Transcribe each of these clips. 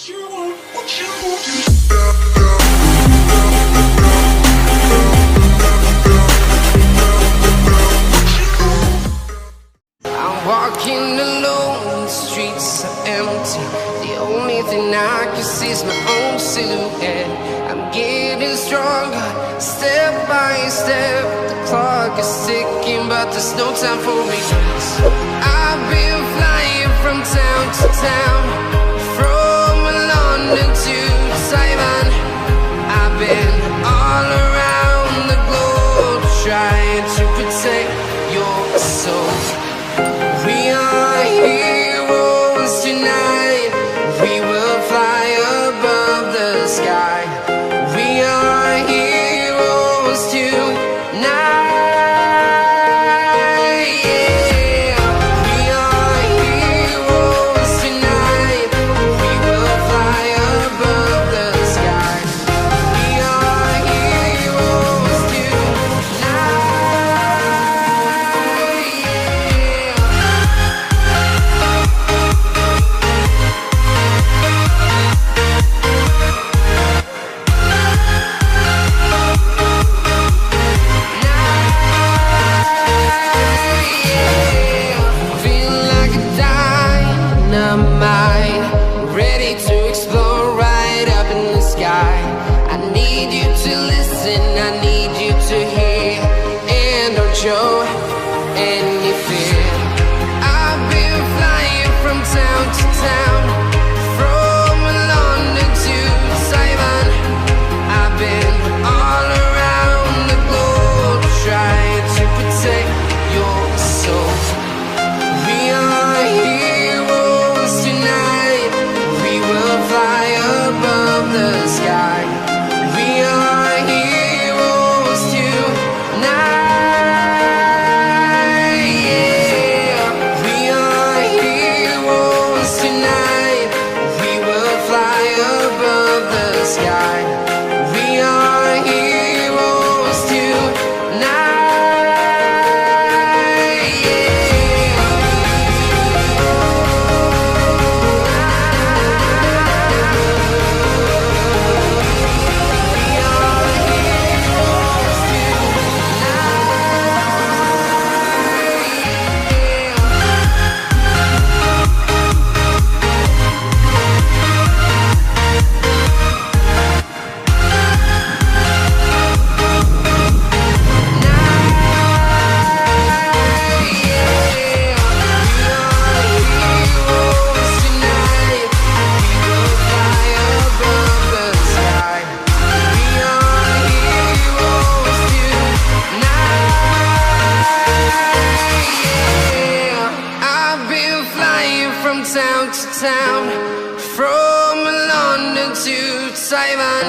I'm walking alone, the streets are empty. The only thing I can see is my own silhouette. I'm getting stronger, step by step. The clock is ticking, but there's no time for regrets. I've been flying from town to town, from London to Taiwan. I've been all around the globe, trying to protect your soul. We are heroes tonight. We will fly above the sky. We are heroes tonight. Yeah. We are heroes tonight. We will fly above the sky. We are heroes tonight. Yeah. Feel like a dynamite, ready to explode right up in the sky. I need you to listen, I need you to hear, and don't show any fear. I've been flying from town to town, from London to Taiwan. I've been all around the globe, trying to protect your soul. We are heroes tonight. We will fly above the sky. We are heroes tonight. Yeah. We are heroes tonight. We will fly above the sky. We are heroes tonight. Yeah. We are heroes I've been flying from town to town, from London to Taiwan.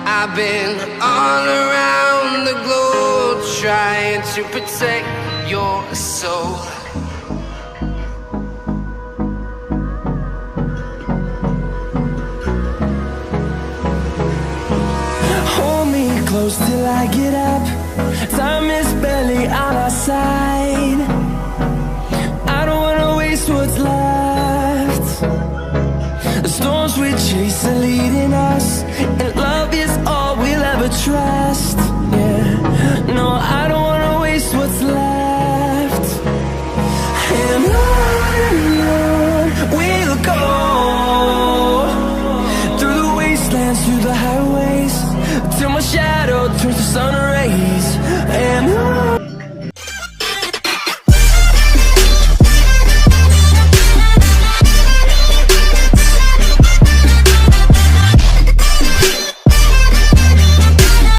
I've been all around the globe, trying to protect your soul. Hold me close till I get up. Time is barely on our side. I don't wanna waste what's left. The storms we chase are leading us, and love is all we'll ever trust. Yeah, no, I don't wanna waste what's left. And on we'll go, through the wastelands, through the highways, till my shadow turns to sun rays. And on